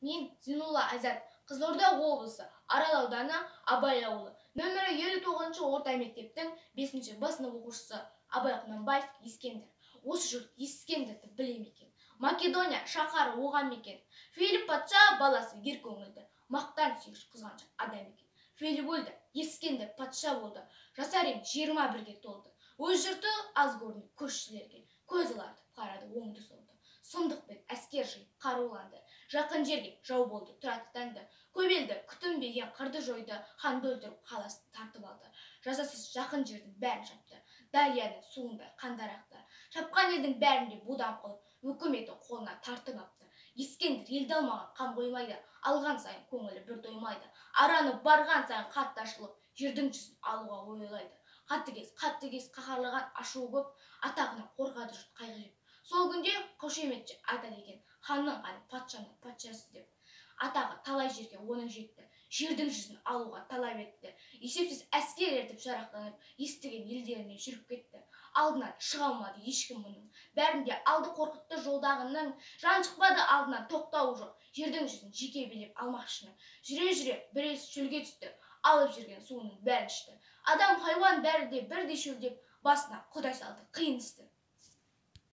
Мен Зинулла Айзат, Қызылорда облысы, Арал ауданы, Абай ауылы, нөмірі 59-шы орта мектептің 5-ші Б сынып оқушысы Абай Құнанбаев Ескендір. Осы жұрт Ескендірді біле ме екен? Македония шаһары оған мекен. Филипп патша баласы ер көңілді, мақтан сүйгіш қызғаншақ адам екен. Филипп өлді, Ескендір патша болды, жасар ем 21-ге толды. Өз жұрты аз көрінді көршілерге, көз алартып қарады оңды солды. Сұмдықпен әскер жиып қаруланды, жақын жерге жау болды тұратыданды. Көбелді күтінбеген қырды жойды, ханды өлтіріп қаласын тартып алды. Жазасыз жақын жердің бәрін шапты, дарияның суындай қандар ақты. Шапқан елдің бәрінде будан қылып, өкіметін қолына тартып апты. Ескендір елді алмаған қам қоймайды, алған сайын көңілі бір тоймайды. Араны барған сайын қатты ашылып, жердің жүзін алуға ойлайды. Қатыгез қаһарлаған ашуы көп, атағынан қорқады жұрт қайғы жеп. Сол күнде қошеметші айтады екен, ханның қаны патшаның патшасы деп. Атағы талай жерге оның жетті, жердің жүзін алуға талап етті. Есепсіз әскер ертіп жарақтанып, естіген елдеріне жүріп кетті. Алдынан шыға алмады ешкім мұның, бәрінде алды қорқытты жолдағының. Жан шықпады алдынан тоқтауы жоқ, жердің жүзін жеке билеп алмақшыны. Жүре бірес шөлге түсті, алып жүрген суының бәрін ішті. Адам хайуан бәрі де бірдей шөлдеп, басына Құдай салды қиын істі.